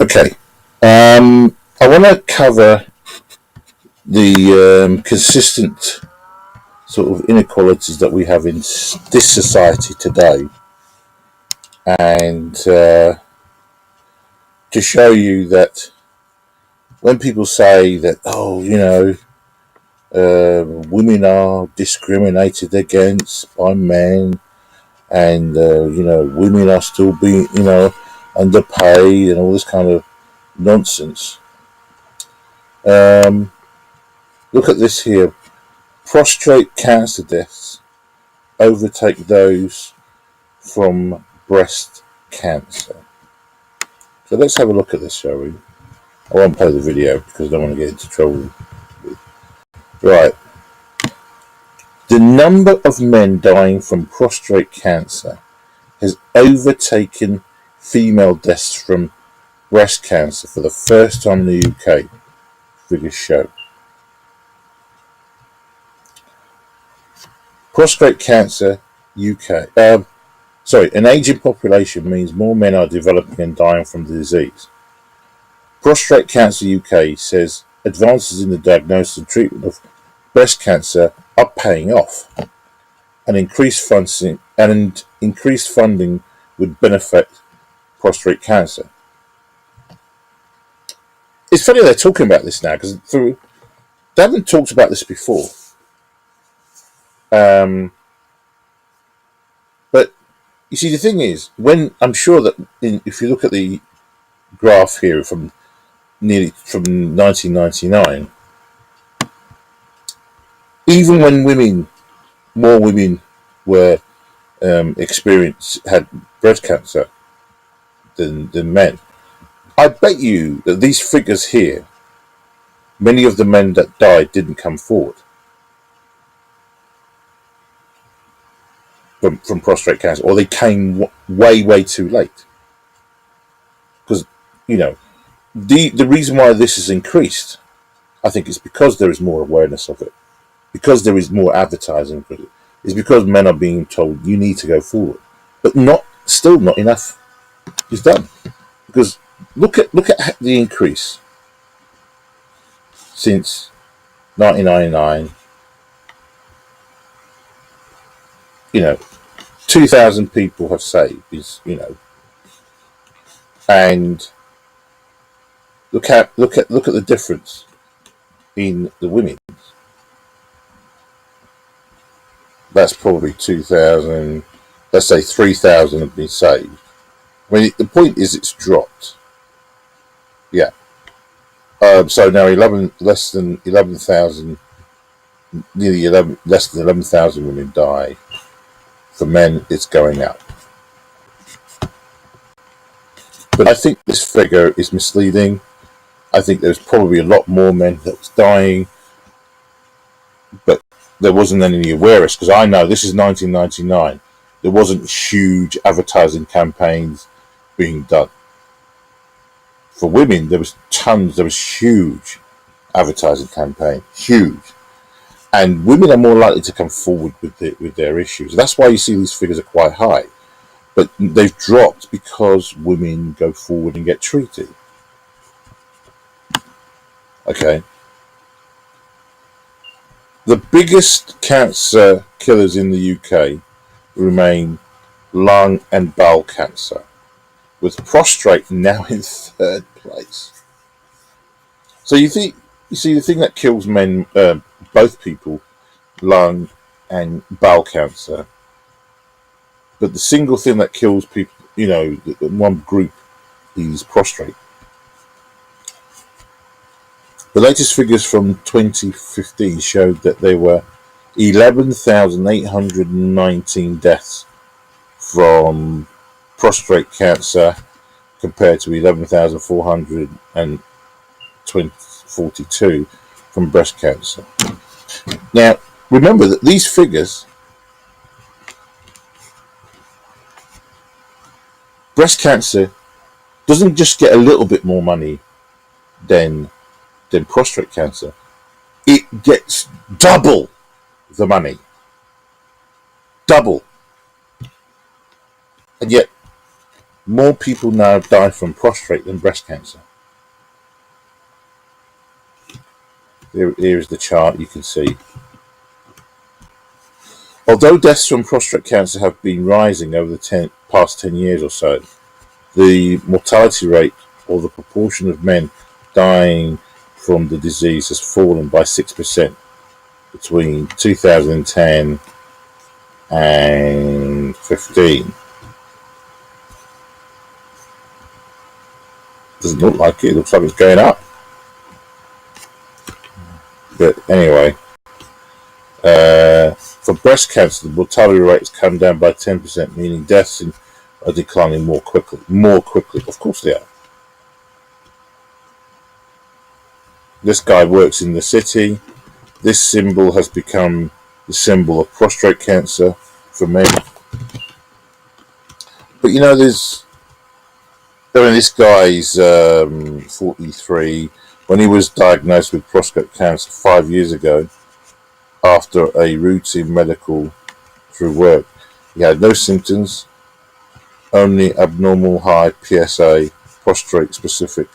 Okay. I want to cover the consistent sort of inequalities that we have in this society today, and to show you that when people say that, oh, women are discriminated against by men, and women are still being, underpaid, and all this kind of nonsense. Um, Look at this here: prostate cancer deaths overtake those from breast cancer. So let's have a look at this, shall we? I won't play the video because I don't want to get into trouble. Right. The number of men dying from prostate cancer has overtaken female deaths from breast cancer for the first time in the UK, figures show. Prostate cancer, UK. An aging population means more men are developing and dying from the disease. Prostate Cancer UK says advances in the diagnosis and treatment of breast cancer are paying off, and increased funding would benefit prostate cancer. It's funny they're talking about this now because they haven't talked about this before. But you see, the thing is, I'm sure that if you look at the graph here from 1999, even when more women were had breast cancer than men, I bet you that these figures here, many of the men that died didn't come forward from prostate cancer, or they came way too late. Because the reason why this has increased, I think, is because there is more awareness of it, because there is more advertising for it. It's because men are being told you need to go forward, but still not enough is done. Because look at the increase since 1999. 2,000 people have saved. And look at the difference in the women. That's probably 2,000. Let's say 3,000 have been saved. I mean, the point is it's dropped. Yeah. So now less than 11,000, nearly less than 11,000 women die. For men, it's going up. But I think this figure is misleading. I think there's probably a lot more men that was dying, but there wasn't any awareness, because I know this is 1999. There wasn't huge advertising campaigns being done. For women, there was huge advertising campaign, huge. And women are more likely to come forward with their issues. That's why you see these figures are quite high. But they've dropped because women go forward and get treated. Okay. The biggest cancer killers in the UK remain lung and bowel cancer, with prostate now in third place. So you see the thing that kills men, both people, lung and bowel cancer, but the single thing that kills people, one group, is prostate. The latest figures from 2015 showed that there were 11,819 deaths from prostate cancer compared to 11,442 from breast cancer. Now, remember that these figures, breast cancer doesn't just get a little bit more money than prostate cancer. It gets double the money. Double. And yet, More people now die from prostate than breast cancer. Here is the chart you can see. Although deaths from prostate cancer have been rising over the past 10 years or so, the mortality rate, or the proportion of men dying from the disease, has fallen by 6% between 2010 and 15. Doesn't look like it. It looks like it's going up. But anyway, for breast cancer, the mortality rate has come down by 10%, meaning deaths are declining more quickly. Of course they are. This guy works in the city. This symbol has become the symbol of prostate cancer for men. But you know, this guy's 43. When he was diagnosed with prostate cancer 5 years ago, after a routine medical through work, he had no symptoms, only abnormal high PSA, prostate-specific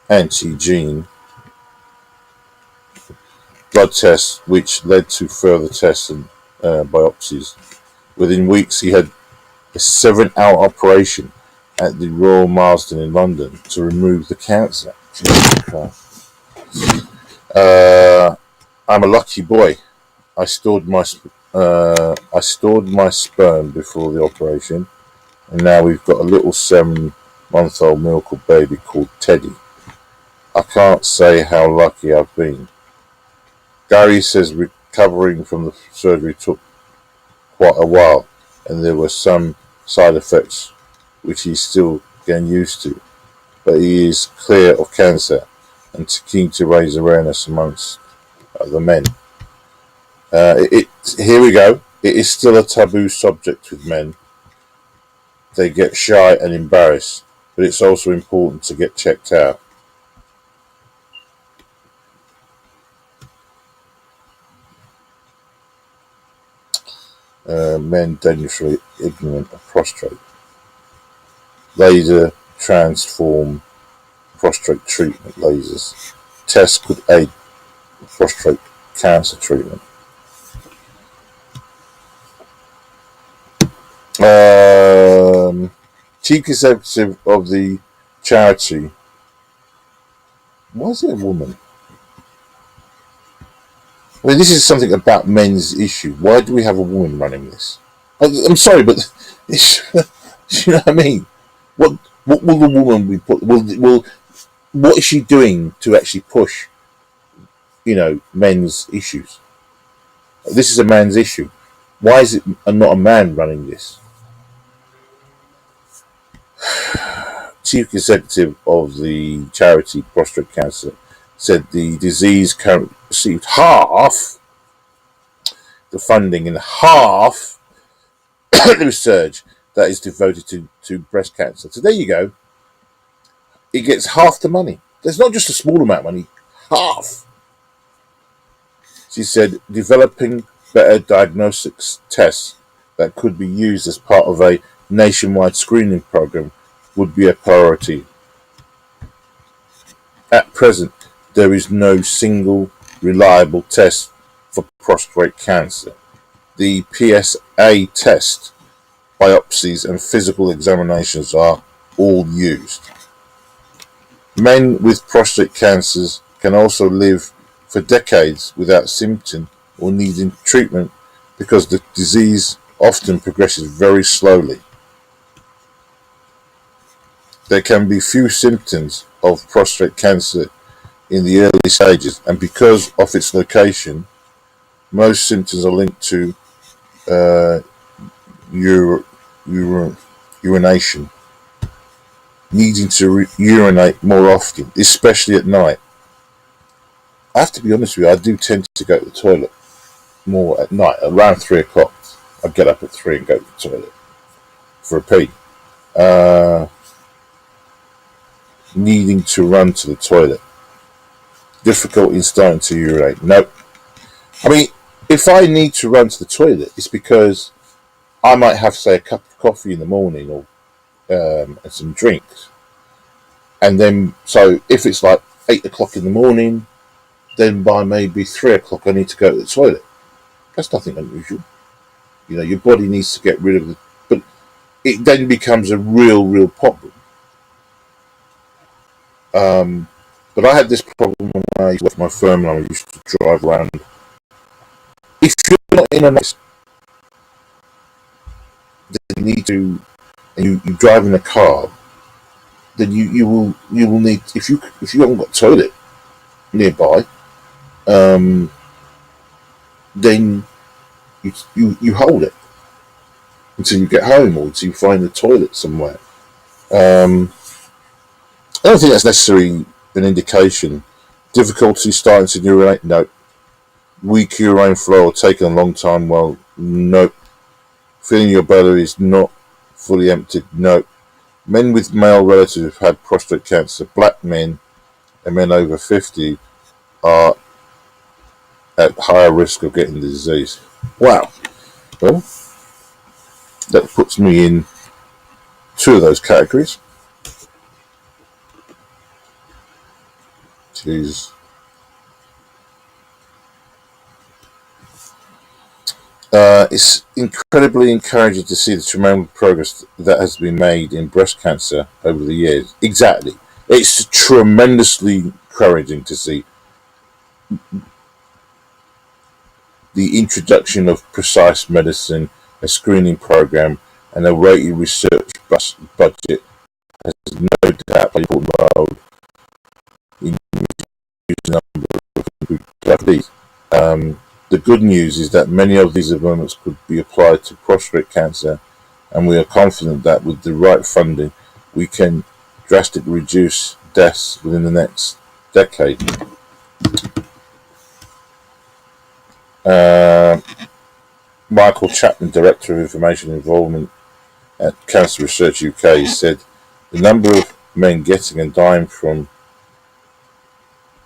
antigen blood tests, which led to further tests and biopsies. Within weeks, he had a 7-hour operation at the Royal Marsden in London to remove the cancer. I'm a lucky boy. I stored my sperm before the operation, and now we've got a little 7-month-old miracle baby called Teddy. I can't say how lucky I've been. Gary says recovering from the surgery took quite a while, and there were some side effects which he's still getting used to, but he is clear of cancer and keen to raise awareness amongst the men. Here we go. It is still a taboo subject with men. They get shy and embarrassed, but it's also important to get checked out. Men dangerously ignorant of prostate. Laser transform prostate treatment. Lasers tests could aid prostate cancer treatment. Chief executive of the charity. Why is it a woman? I mean, this is something about men's issue. Why do we have a woman running this? I'm sorry, but you know what I mean? What will the woman be put? What is she doing to actually push, men's issues? This is a man's issue. Why is it not a man running this? Chief executive of the charity Prostate Cancer said the disease currently received half the funding and half the research that is devoted to breast cancer. So there you go. It gets half the money. There's not just a small amount of money, half. She said developing better diagnostics tests that could be used as part of a nationwide screening program would be a priority. At present, there is no single reliable test for prostate cancer. The PSA test, biopsies and physical examinations are all used. Men with prostate cancers can also live for decades without symptom or needing treatment because the disease often progresses very slowly. There can be few symptoms of prostate cancer in the early stages, and because of its location, most symptoms are linked to urination, needing to urinate more often, especially at night. I have to be honest with you, I do tend to go to the toilet more at night, around 3 o'clock. I get up at 3 and go to the toilet for a pee. Needing to run to the toilet. Difficult in starting to urinate. Nope. I mean, if I need to run to the toilet, it's because I might have, say, a cup of coffee in the morning or and some drinks. And then, so if it's like 8 o'clock in the morning, then by maybe 3 o'clock, I need to go to the toilet. That's nothing unusual. Your body needs to get rid of it, but it then becomes a real problem. But I had this problem when I left my firm and I used to drive around. If you're not in a nice, you need to, and you drive in a car, then you will need, if you haven't got a toilet nearby, then you hold it until you get home or until you find a toilet somewhere. I don't think that's necessarily an indication. Difficulty starting to urinate? No. Weak urine flow or taking a long time? Well, no. Feeling your bladder is not fully emptied? No. Men with male relatives who've had prostate cancer, black men and men over 50 are at higher risk of getting the disease. Wow. Well, that puts me in two of those categories. Jeez. It's incredibly encouraging to see the tremendous progress that has been made in breast cancer over the years. Exactly. It's tremendously encouraging to see the introduction of precise medicine, a screening program, and a weighty research budget has no doubt played an important role in reducing the number of diabetes. The good news is that many of these developments could be applied to prostate cancer, and we are confident that with the right funding, we can drastically reduce deaths within the next decade. Michael Chapman, Director of Information Involvement at Cancer Research UK, said the number of men getting and dying from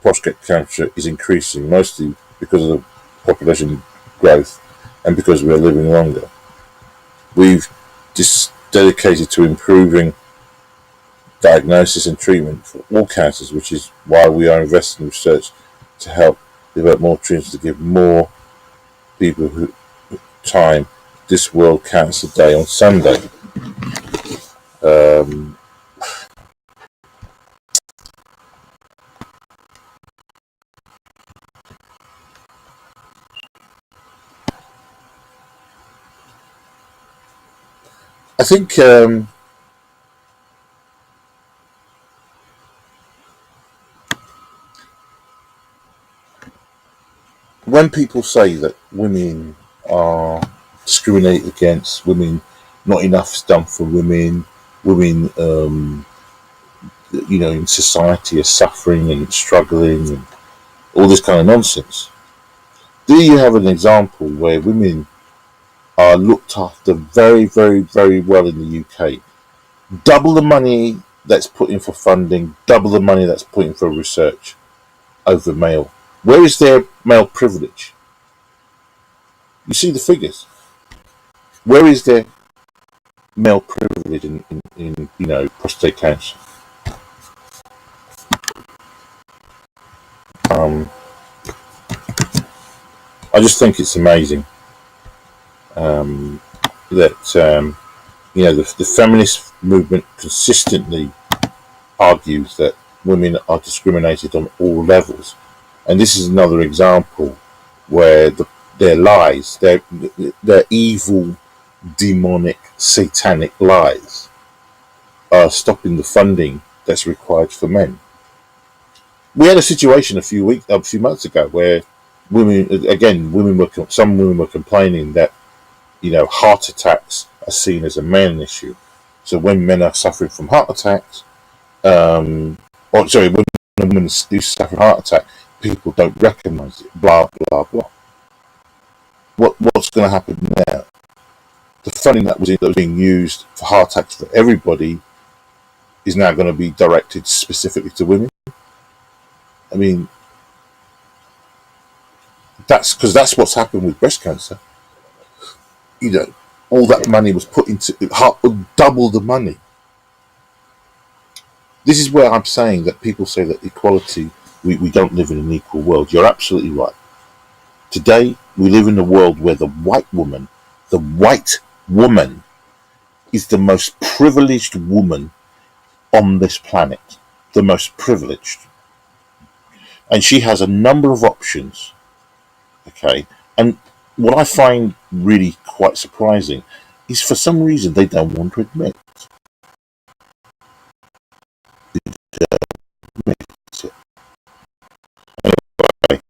prostate cancer is increasing, mostly because of the population growth and because we are living longer. We've dedicated to improving diagnosis and treatment for all cancers, which is why we are investing in research to help develop more treatments to give more people time this World Cancer Day on Sunday. I think when people say that women are discriminated against, women, not enough is done for women, in society are suffering and struggling and all this kind of nonsense. Do you have an example where women are looked after very, very, very well in the UK? Double the money that's put in for funding, double the money that's put in for research over male. Where is their male privilege? You see the figures. Where is their male privilege in prostate cancer? I just think it's amazing that the feminist movement consistently argues that women are discriminated on all levels, and this is another example where their lies, their evil, demonic, satanic lies, are stopping the funding that's required for men. We had a situation a few months ago where some women were complaining that heart attacks are seen as a man issue. So when men are suffering from heart attacks, when a woman do suffer from a heart attack, people don't recognise it. Blah blah blah. What's going to happen now? The funding that was being used for heart attacks for everybody is now going to be directed specifically to women. I mean, that's what's happened with breast cancer. All that money was put into double the money this is where I'm saying that people say that equality, we don't live in an equal world. You're absolutely right. Today, we live in a world where the white woman is the most privileged woman on this planet. The most privileged. And she has a number of options. Okay. And what I find really quite surprising is for some reason they don't want to admit it. Anyway,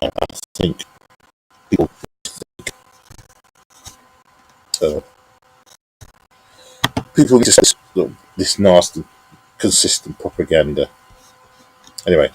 I think people uh, people just this nasty, consistent propaganda. Anyway,